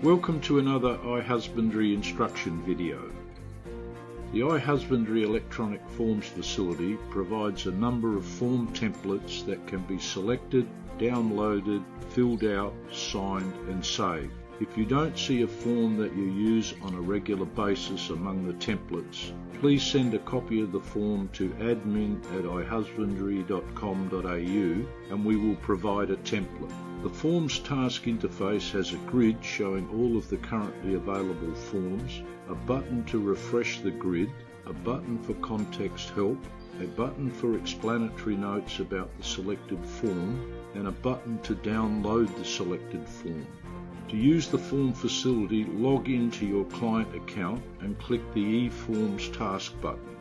Welcome to another iHusbandry instruction video. The iHusbandry electronic forms facility provides a number of form templates that can be selected, downloaded, filled out, signed and saved. If you don't see a form that you use on a regular basis among the templates, please send a copy of the form to admin@ihusbandry.com.au and we will provide a template. The Forms task interface has a grid showing all of the currently available forms, a button to refresh the grid, a button for context help, a button for explanatory notes about the selected form, and a button to download the selected form. To use the form facility, log into your client account and click the eForms task button.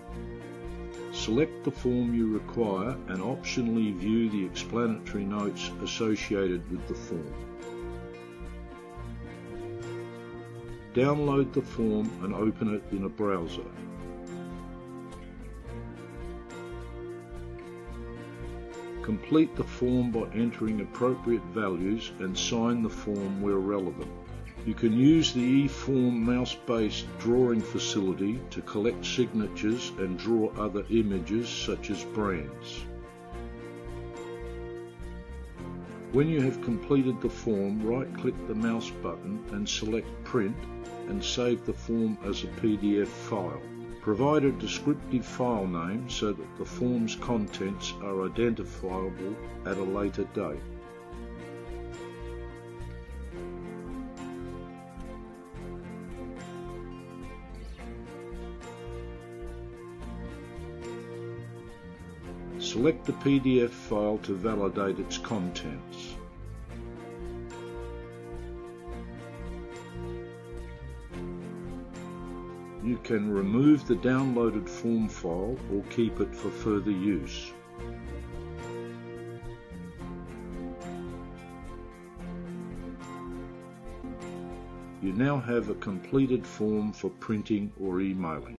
Select the form you require and optionally view the explanatory notes associated with the form. Download the form and open it in a browser. Complete the form by entering appropriate values and sign the form where relevant. You can use the eForm mouse-based drawing facility to collect signatures and draw other images such as brands. When you have completed the form, right-click the mouse button and select Print and save the form as a PDF file. Provide a descriptive file name so that the form's contents are identifiable at a later date. Select the PDF file to validate its contents. You can remove the downloaded form file or keep it for further use. You now have a completed form for printing or emailing.